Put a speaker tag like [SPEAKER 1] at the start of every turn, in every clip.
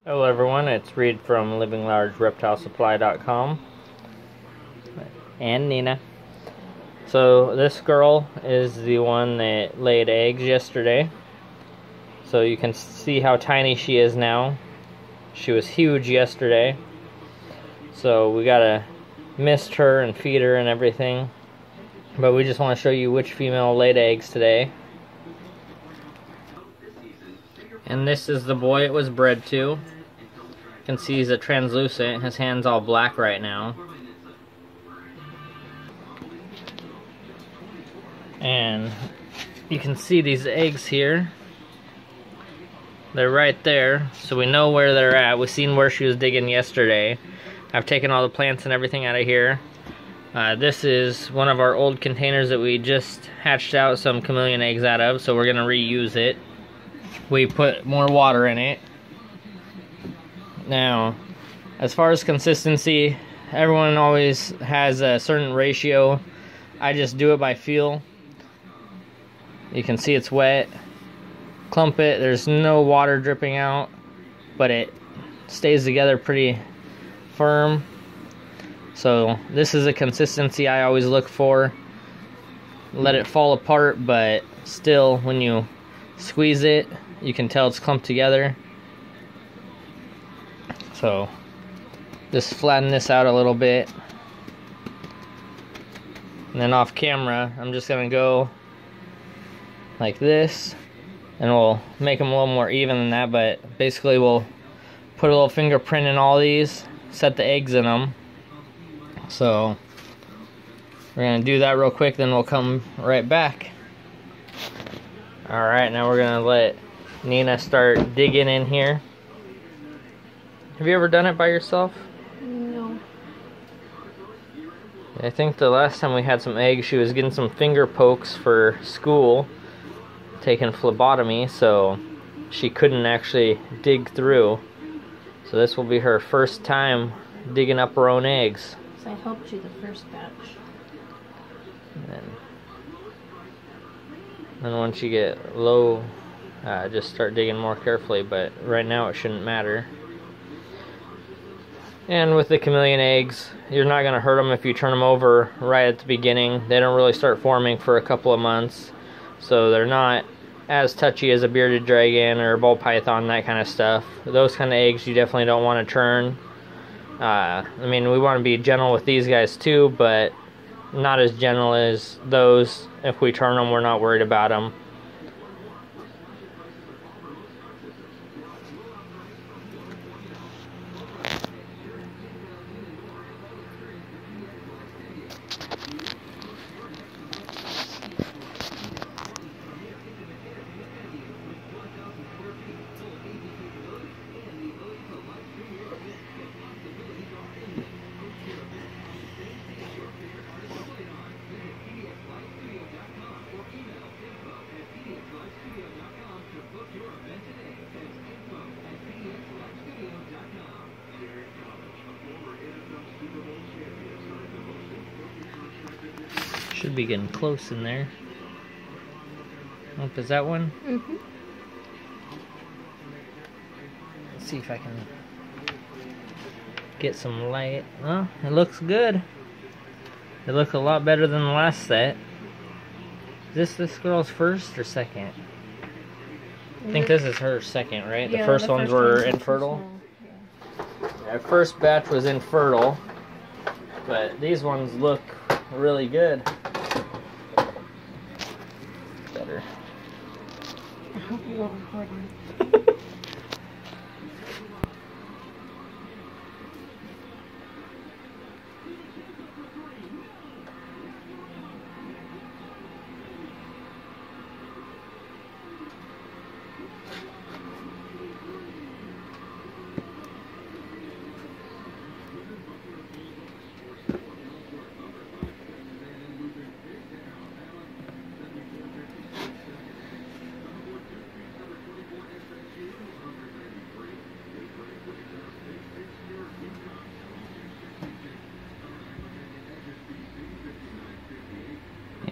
[SPEAKER 1] Hello everyone, it's Reed from livinglargereptilesupply.com and Nina. So this girl is the one that laid eggs yesterday. So you can see how tiny she is now. She was huge yesterday. So we gotta mist her and feed her and everything. But we just want to show you which female laid eggs today. And this is the boy it was bred to. You can see he's a translucent. His hand's all black right now. And you can see these eggs here. They're right there, so we know where they're at. We've seen where she was digging yesterday. I've taken all the plants and everything out of here. This is one of our old containers that we just hatched out some chameleon eggs out of, so we're gonna reuse it. We put more water in it. Now, as far as consistency, everyone always has a certain ratio. I just do it by feel. You can see it's wet. Clump it, there's no water dripping out, but it stays together pretty firm. So this is a consistency I always look for. Let it fall apart, but still when you squeeze it, you can tell it's clumped together. So just flatten this out a little bit. And then off camera, I'm just gonna go like this. And we'll make them a little more even than that, but basically we'll put a little fingerprint in all these, set the eggs in them. So we're gonna do that real quick, then we'll come right back. Alright, now we're gonna let Nina start digging in here. Have you ever done it by yourself?
[SPEAKER 2] No.
[SPEAKER 1] I think the last time we had some eggs, she was getting some finger pokes for school, taking phlebotomy, so she couldn't actually dig through. So this will be her first time digging up her own eggs.
[SPEAKER 2] So I helped you the first batch.
[SPEAKER 1] And then once you get low, just start digging more carefully, but right now it shouldn't matter. And with the chameleon eggs, you're not going to hurt them if you turn them over right at the beginning. They don't really start forming for a couple of months, so they're not as touchy as a bearded dragon or a ball python, that kind of stuff. Those kind of eggs you definitely don't want to turn. I mean, we want to be gentle with these guys too, but not as gentle as those. If we turn them, we're not worried about them. Should be getting close in there. Oh, is that one?
[SPEAKER 2] Mm-hmm.
[SPEAKER 1] Let's see if I can get some light. Oh, it looks good. It looks a lot better than the last set. Is this girl's first or second? I think this is her second, right?
[SPEAKER 2] Yeah,
[SPEAKER 1] the first ones were infertile. Our first batch was infertile, but these ones look really good. Better.
[SPEAKER 2] I hope you won't record me.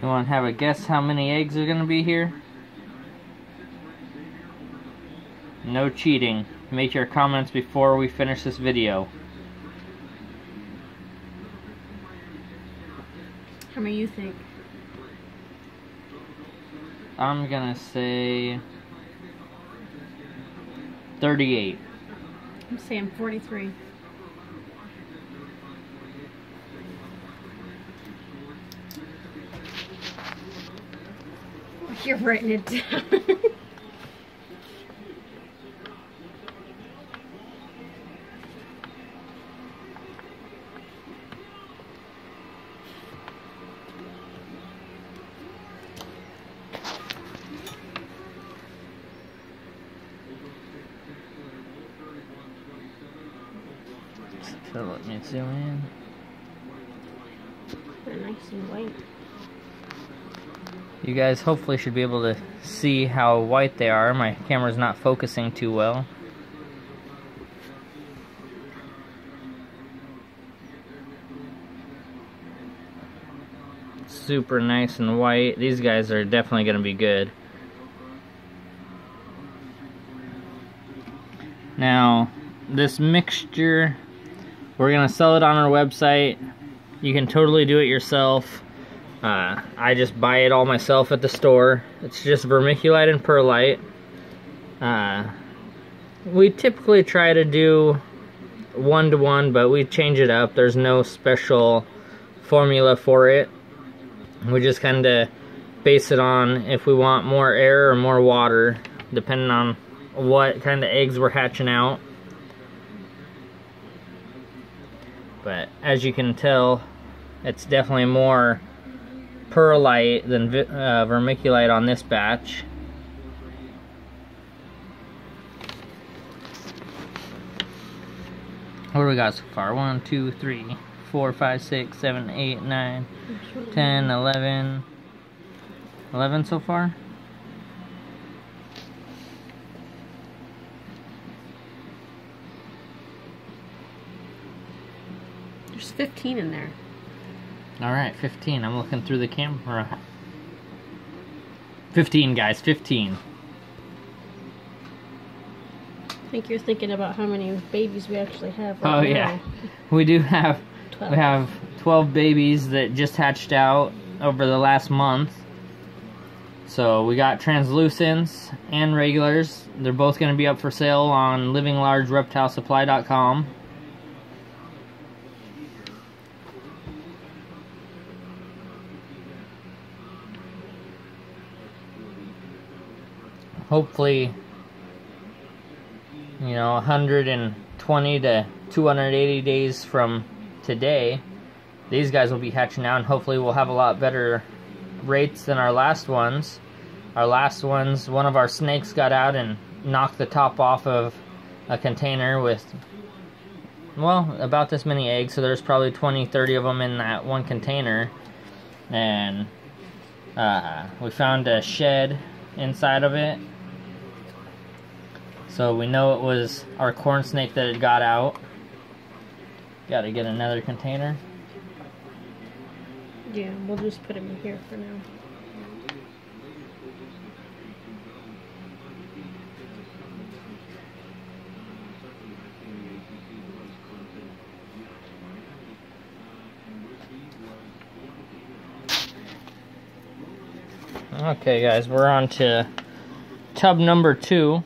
[SPEAKER 1] You want to have a guess how many eggs are going to be here? No cheating. make your comments before we finish this video.
[SPEAKER 2] How many you think?
[SPEAKER 1] I'm gonna say 38.
[SPEAKER 2] I'm saying 43. You're writing it down.
[SPEAKER 1] So let me zoom in.
[SPEAKER 2] They're nice and white.
[SPEAKER 1] You guys hopefully should be able to see how white they are. My camera's not focusing too well. Super nice and white. These guys are definitely going to be good. Now, this mixture, we're going to sell it on our website. You can totally do it yourself. I just buy it all myself at the store. It's just vermiculite and perlite. We typically try to do 1-to-1, but we change it up. There's no special formula for it. We just kind of base it on if we want more air or more water, depending on what kind of eggs we're hatching out. But as you can tell, it's definitely more perlite than vermiculite on this batch. What do we got so far? 1, 2, 3, 4, 5, 6, 7, 8, 9, 10, 11. 11 so far?
[SPEAKER 2] There's 15 in there.
[SPEAKER 1] Alright, 15. I'm looking through the camera. 15, guys, 15.
[SPEAKER 2] I think you're thinking about how many babies we actually have
[SPEAKER 1] Oh,
[SPEAKER 2] right
[SPEAKER 1] yeah.
[SPEAKER 2] now.
[SPEAKER 1] We do have
[SPEAKER 2] 12.
[SPEAKER 1] We have 12 babies that just hatched out over the last month. So we got translucents and regulars. They're both going to be up for sale on livinglargereptilesupply.com. Hopefully, you know, 120 to 280 days from today, these guys will be hatching out, and hopefully we'll have a lot better rates than our last ones. Our last ones, one of our snakes got out and knocked the top off of a container with, well, about this many eggs, so there's probably 20-30 of them in that one container. And we found a shed inside of it, so we know it was our corn snake that had got out. Gotta get another container.
[SPEAKER 2] Yeah, we'll just put him in here for now.
[SPEAKER 1] Okay guys, we're on to tub number 2.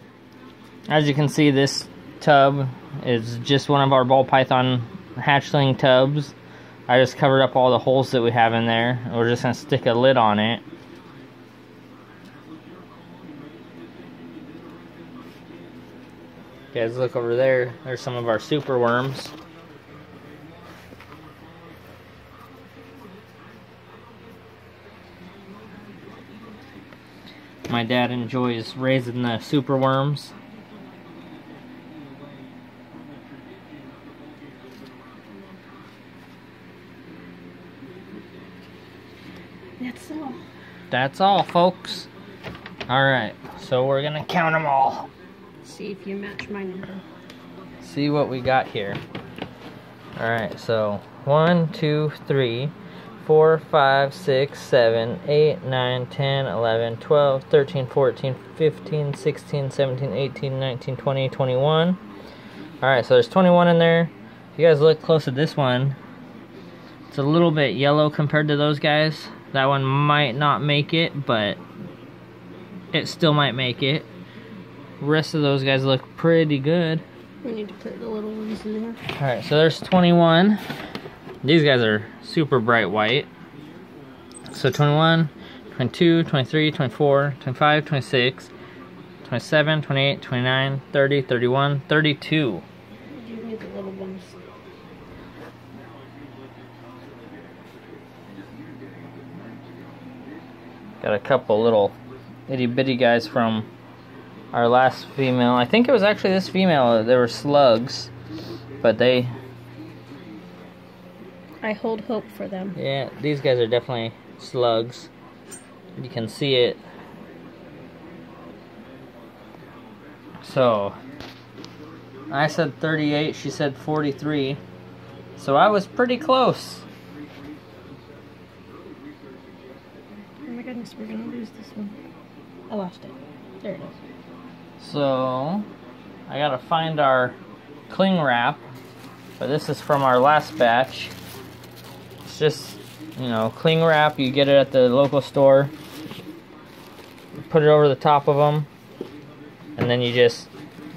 [SPEAKER 1] As you can see, this tub is just one of our ball python hatchling tubs. I just covered up all the holes that we have in there. We're just going to stick a lid on it. Guys, look over there. There's some of our super worms. My dad enjoys raising the super worms.
[SPEAKER 2] That's all.
[SPEAKER 1] That's all, folks. Alright, so we're gonna count them all.
[SPEAKER 2] See if you match my number.
[SPEAKER 1] See what we got here. Alright, so 1, 2, 3, 4, 5, 6, 7, 8, 9, 10, 11, 12, 13, 14, 15, 16, 17, 18, 19, 20, 21. Alright, so there's 21 in there. If you guys look close at this one, it's a little bit yellow compared to those guys. That one might not make it, but it still might make it. The rest of those guys look pretty good.
[SPEAKER 2] We need to put the little ones in there.
[SPEAKER 1] Alright, so there's 21. These guys are super bright white. So 21, 22, 23, 24, 25, 26, 27, 28, 29, 30, 31, 32.
[SPEAKER 2] You need the little ones.
[SPEAKER 1] Got a couple little itty bitty guys from our last female. I think it was actually this female. They were slugs, but they...
[SPEAKER 2] I hold hope for them.
[SPEAKER 1] Yeah, these guys are definitely slugs. You can see it. So, I said 38, she said 43. So I was pretty close.
[SPEAKER 2] Oh my goodness, we're gonna lose this one. I lost it. There it is.
[SPEAKER 1] So, I gotta find our cling wrap. But this is from our last batch. It's just, you know, cling wrap. You get it at the local store. You put it over the top of them. And then you just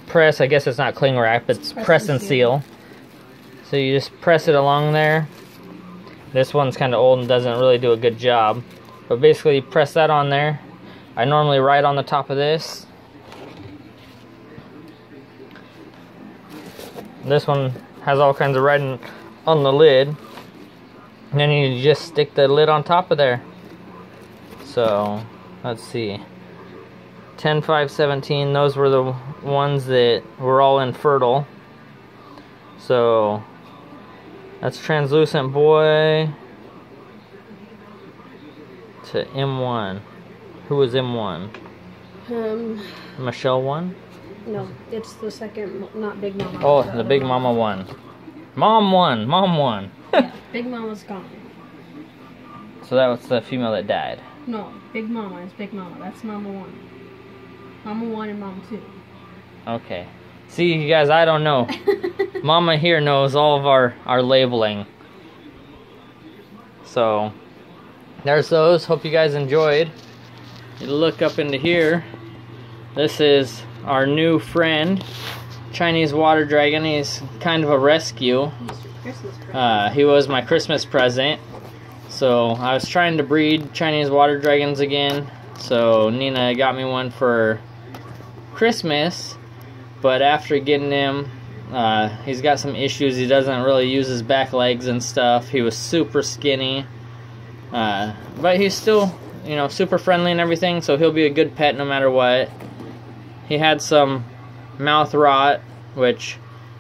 [SPEAKER 1] press. I guess it's not cling wrap, it's press and seal. So you just press it along there. This one's kind of old and doesn't really do a good job. But basically, you press that on there. I normally write on the top of this. This one has all kinds of writing on the lid. And then you just stick the lid on top of there. So, let's see. 10, 5, 17, those were the ones that were all infertile. So, that's Translucent Boy to M1. Who was M1? Michelle 1?
[SPEAKER 2] No, it's the second, not Big Mama.
[SPEAKER 1] Oh, the Big Mama 1. Mom 1, Mom 1.
[SPEAKER 2] Yeah, Big Mama's gone.
[SPEAKER 1] So that was the female that died.
[SPEAKER 2] No, Big Mama is Big Mama. That's Mama 1. Mama 1 and Mama 2.
[SPEAKER 1] Okay. See, you guys, I don't know. Mama here knows all of our labeling. So, there's those. Hope you guys enjoyed. You look up into here. This is our new friend, Chinese water dragon. He's kind of a rescue. He was my Christmas present. So, I was trying to breed Chinese water dragons again. So, Nina got me one for Christmas. But after getting him, he's got some issues. He doesn't really use his back legs and stuff. He was super skinny. But he's still, you know, super friendly and everything. So he'll be a good pet no matter what. He had some mouth rot, which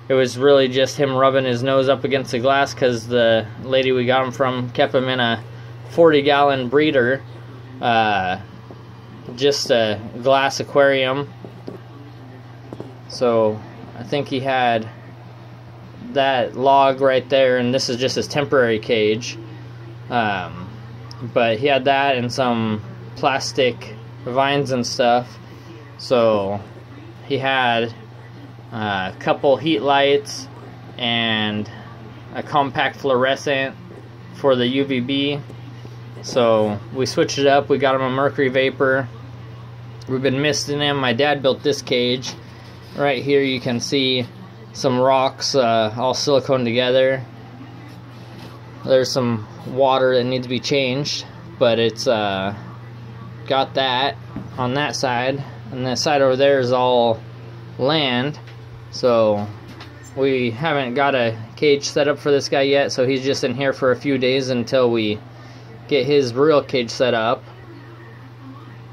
[SPEAKER 1] it was really just him rubbing his nose up against the glass because the lady we got him from kept him in a 40-gallon breeder. Just a glass aquarium. So, I think he had that log right there, and this is just his temporary cage. But he had that and some plastic vines and stuff. So, he had a couple heat lights and a compact fluorescent for the UVB. So, we switched it up. We got him a mercury vapor. We've been misting him. My dad built this cage. Right here you can see some rocks all silicone together. There's some water that needs to be changed, but it's got that on that side, and that side over there is all land. So we haven't got a cage set up for this guy yet, so he's just in here for a few days until we get his real cage set up.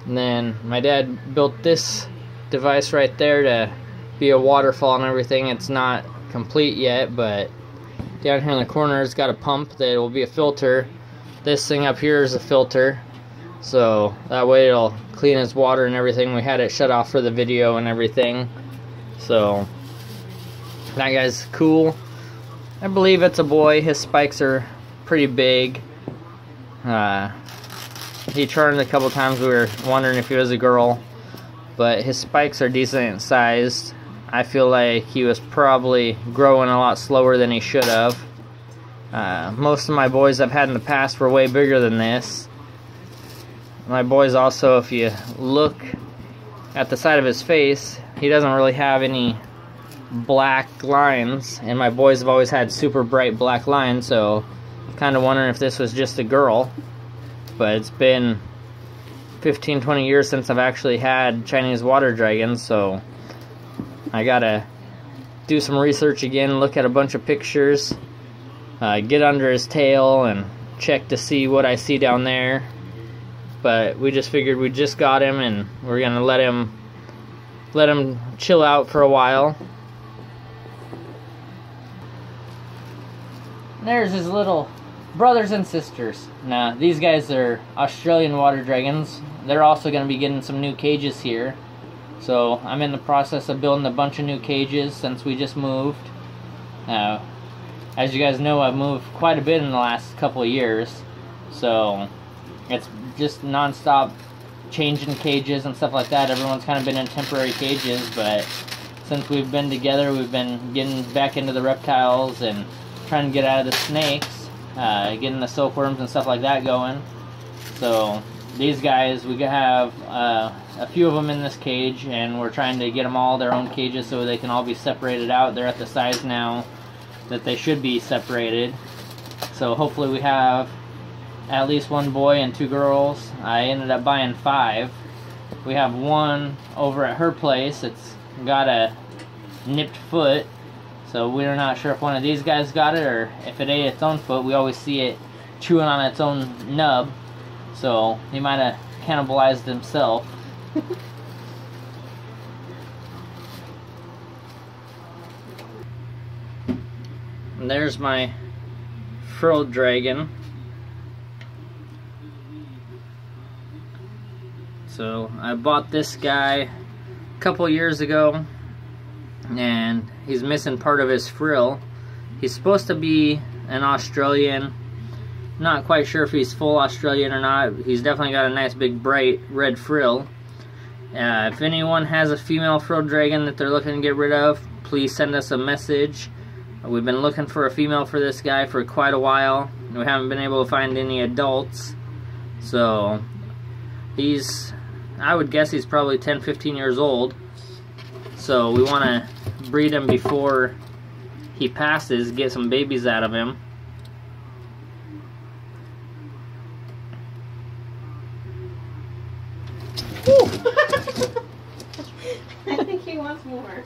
[SPEAKER 1] And then my dad built this device right there to be a waterfall and everything. It's not complete yet, but down here in the corner it's got a pump that will be a filter. This thing up here is a filter, so that way it'll clean his water and everything. We had it shut off for the video and everything. So that guy's cool. I believe it's a boy. His spikes are pretty big. He turned a couple times. We were wondering if he was a girl, but his spikes are decent sized. I feel like he was probably growing a lot slower than he should have. Most of my boys I've had in the past were way bigger than this. My boys also, if you look at the side of his face, he doesn't really have any black lines, and my boys have always had super bright black lines, so I'm kind of wondering if this was just a girl. But it's been 15-20 years since I've actually had Chinese water dragons, so I gotta do some research again, look at a bunch of pictures, get under his tail and check to see what I see down there. But we just figured we just got him, and we're gonna let him chill out for a while. There's his little brothers and sisters. Now, these guys are Australian water dragons. They're also going to be getting some new cages here. So, I'm in the process of building a bunch of new cages since we just moved. Now, as you guys know, I've moved quite a bit in the last couple of years. So, it's just non-stop changing cages and stuff like that. Everyone's kind of been in temporary cages, but since we've been together, we've been getting back into the reptiles and trying to get out of the snakes, getting the silkworms and stuff like that going. So these guys, we have a few of them in this cage, and we're trying to get them all their own cages so they can all be separated out. They're at the size now that they should be separated. So hopefully we have at least one boy and 2 girls. I ended up buying 5. We have one over at her place. It's got a nipped foot, so we're not sure if one of these guys got it or if it ate its own foot. We always see it chewing on its own nub, so he might have cannibalized himself. And there's my frill dragon. So I bought this guy a couple years ago, and he's missing part of his frill. He's supposed to be an Australian. Not quite sure if he's full Australian or not. He's definitely got a nice big bright red frill. If anyone has a female frill dragon that they're looking to get rid of, please send us a message. We've been looking for a female for this guy for quite a while. We haven't been able to find any adults. So I would guess he's probably 10-15 years old. So we want to breed him before he passes, get some babies out of him.
[SPEAKER 2] I think he wants more.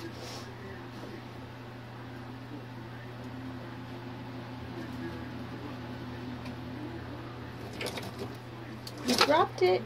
[SPEAKER 2] You dropped it.